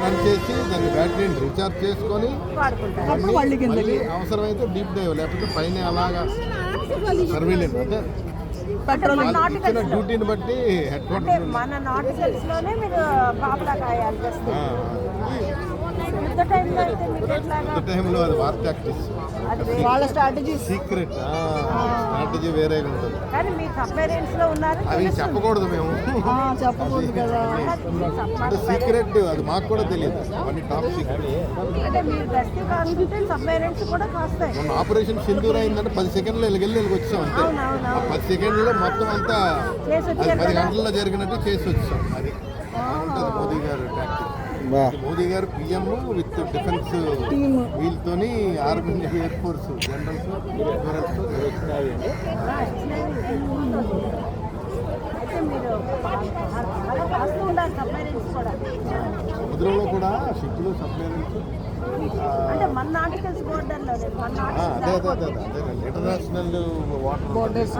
run చేసి దాన్ని బ్యాటరీని రీఛార్జ్ చేసుకొని మళ్ళీ అవసరమైతే డీప్ డైవ్ లేకపోతే పైన అలాగా సర్వీలెన్స్ అంటే ఇచ్చిన డ్యూటీని బట్టి హెడ్ క్వార్టర్ మన నాటికల్స్ లోనే మీరు కాపలా కాయాలి యుద్ధ టైంలో అది వార్ టాక్టిక్స్ వాళ్ళ స్ట్రాటజీ సీక్రెట్ స్ట్రాటజీ వేరేగా ఉంటుంది కానీ మీ సబ్మెరైన్స్ లో ఉన్నారు అవి చెప్పకూడదు మేము చెప్పకూడదు కదా అంటే సీక్రెట్ అది మాకు కూడా తెలియదు అవన్నీ టాప్ సీక్రెట్ అంటే మీరు బెస్ట్ కాకుంటే సబ్మెరైన్స్ కూడా కాస్తాయి మన ఆపరేషన్ సింధూర్ అయిందంటే 10 సెకండ్లో వెళ్ళి వచ్చాం అంతే 10 సెకండ్లో మొత్తం అంతా 10 గంటల్లో జరిగినట్టు చేసి వచ్చాం అది ఉంటుంది మోదీ గారు టాక్టిక్ మోదీ గారు పిఎం విత్ డిఫెన్స్ వీళ్ళతోని ఆర్మీ ఎయిర్ ఫోర్స్ జనరల్స్ సముద్రంలో కూడా షిప్లు సబ్మెరైన్స్ అంటే మన నాటికల్స్ బోర్డర్లో అదే ఇంటర్నేషనల్ వాటర్ బోర్డర్స్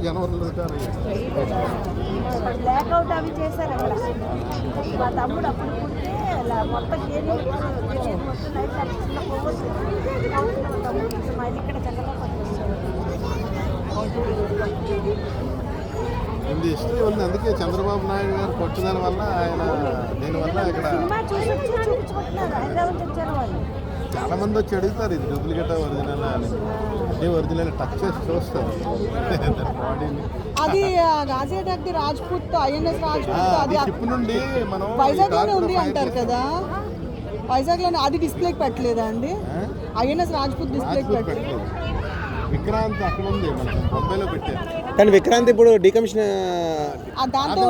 జనవరిలో బ్లాక్అవుట్ అవి చేశారు అక్కడ మా తమ్ముడు అప్పుడు పుడితే మొత్తం మొత్తం లైఫ్ చిన్న పోవచ్చు ఇక్కడ ఉంది హిస్టరీ ఉంది అందుకే చంద్రబాబు నాయుడు గారు పట్టుదల వల్ల ఆయన దీనివల్ల ఇక్కడ చాలా మంది వచ్చి అడుగుతారు ఇది డూప్లికేట్ ఒరిజినల్ అని అదే ఒరిజినల్ టచ్ చేసి చూస్తారు బాడీని అది గాజియాబాద్ రాజ్పుత్ ఐఎన్ఎస్ రాజ్పుత్ అది షిప్ నుండి మనం వైజాగ్ లోనే ఉంది అంటారు కదా వైజాగ్ లోనే అది డిస్ప్లేకి పెట్టలేదా అండి ఐఎన్ఎస్ రాజ్పుత్ డిస్ప్లేకి పెట్టలేదు విక్రాంత్ అక్కడ ఉంది మనకి బొంబాయిలో పెట్టారు కానీ విక్రాంత్ ఇప్పుడు డీకమిషన్ దాంతో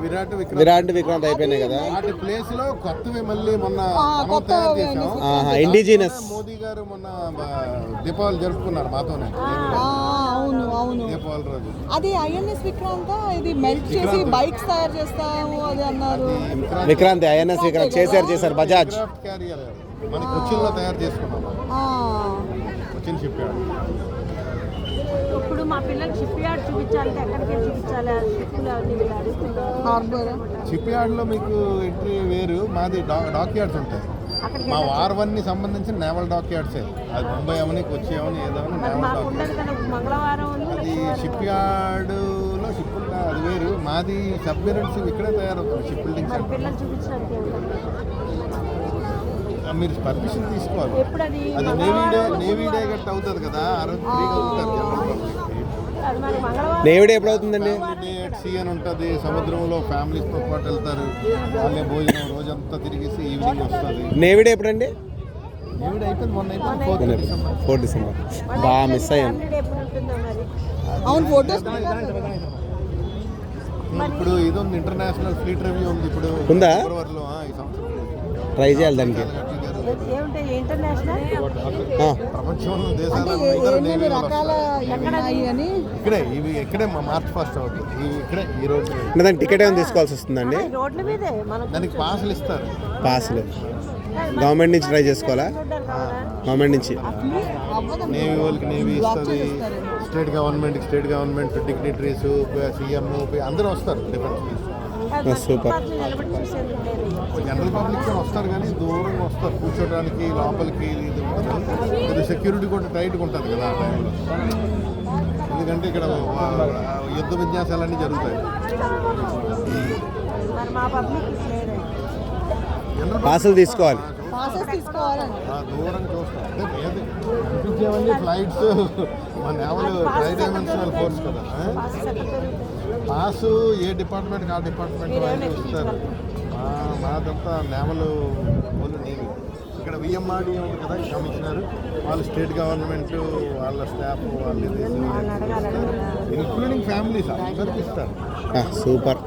విరాట్ విక్రాంత్ అయిపోయినాయి కదా వాటి ప్లేస్ లో కొత్తవి మళ్ళీ మొన్న ఇండిజినస్ మోదీ గారు మొన్న దీపావళి జరుపుకున్నారు మాతోనే అవును అవును దీపావళి రోజు అది ఐఎన్ఎస్ విక్రాంత్ ఇది మెల్ట్ చేసి బైక్స్ తయారు చేస్తాము అది అన్నారు విక్రాంత్ ఐఎన్ఎస్ విక్రాంత్ చేశారు బజాజ్ క్యారియర్ మనకి కొచ్చిన్లో తయారు చేసుకున్నాం కొచ్చిన్ షిప్ యార్డ్ ఇప్పుడు మా పిల్లలకి షిప్ యార్డ్ చూపించాలంటే ఎక్కడికి చూపించాలి షిప్ యార్డ్ లో మీకు ఎంట్రీ వేరు మాది డాక్ యార్డ్స్ ఉంటాయి మా వార్వన్ని సంబంధించిన నేవల్ డాక్ యార్డ్సే అది ముంబై అవని కొచ్చి అవని ఏదవని నేవల్ డాక్ అది షిప్ యార్డులో షిప్ అది వేరు మాది సబ్మెరైన్స్ ఇక్కడే తయారవుతుంది షిప్ బిల్డింగ్ మీరు పర్మిషన్ తీసుకోవాలి అది నేవీ డే గట్ట అవుతుంది కదా ఆ రోజు ఫ్రీగా ఉంటారు నేవీ డే ఎప్పుడు అవుతుందండి సీ అని ఉంటుంది సముద్రంలో ఫ్యామిలీస్తో పాటు వెళ్తారు వాళ్ళే భోజనం రోజంతా తిరిగేసి ఈవినింగ్ వస్తుంది నేవీ డే ఎప్పుడండి నేవీ డే అయిపోయింది మొన్న అయిపోయింది 4 డిసెంబర్ బాగా మిస్ అయ్యాను అవును ఫోటోస్ ఇప్పుడు ఇది ఉంది ఇంటర్నేషనల్ ఫ్లీట్ రివ్యూ ఉంది ఇప్పుడు ఉందా ఫిబ్రవరిలో ఈ సంవత్సరం ట్రై చేయాలి దానికి ప్రపంచంలో దేశాలు ఇక్కడే ఇవి ఇక్కడే మార్చ్ 1 అవుతుంది ఇక్కడే ఈ రోజు దానికి టికెట్ ఏమైనా తీసుకోవాల్సి వస్తుందండి దానికి పాసులు ఇస్తారు పాసులు గవర్నమెంట్ నుంచి ట్రై చేసుకోవాలా గవర్నమెంట్ నుంచి నేవీ వాళ్ళకి నేవీ ఇస్తుంది స్టేట్ గవర్నమెంట్ డిగ్నిటరీస్ సీఎం అందరూ వస్తారు డిఫరెంట్ సూపర్ జనరల్ పబ్లిక్ వస్తారు కానీ దూరంగా వస్తారు కూర్చోడానికి లోపలికి ఇది ఉంటుంది సెక్యూరిటీ కూడా టైట్గా ఉంటుంది కదా ఆ టైంలో ఎందుకంటే ఇక్కడ యుద్ధ విన్యాసాలన్నీ జరుగుతాయి పాసులు తీసుకోవాలి దూరం చూస్తాం ఫ్లైట్స్ మన నేవల్ ట్రై డైమెన్షనల్ ఫోర్స్ కదా పాసు ఏ డిపార్ట్మెంట్కి ఆ డిపార్ట్మెంట్ వాళ్ళు ఇస్తారు మాదంతా నేవల్ ఓన్లీ నేవీ ఇక్కడ విఎంఆర్డీ ఉంది కదా కమిషనర్ వాళ్ళు స్టేట్ గవర్నమెంట్ వాళ్ళ స్టాఫ్ వాళ్ళు ఇంక్లూడింగ్ ఫ్యామిలీస్ అందరికి ఇస్తారు సూపర్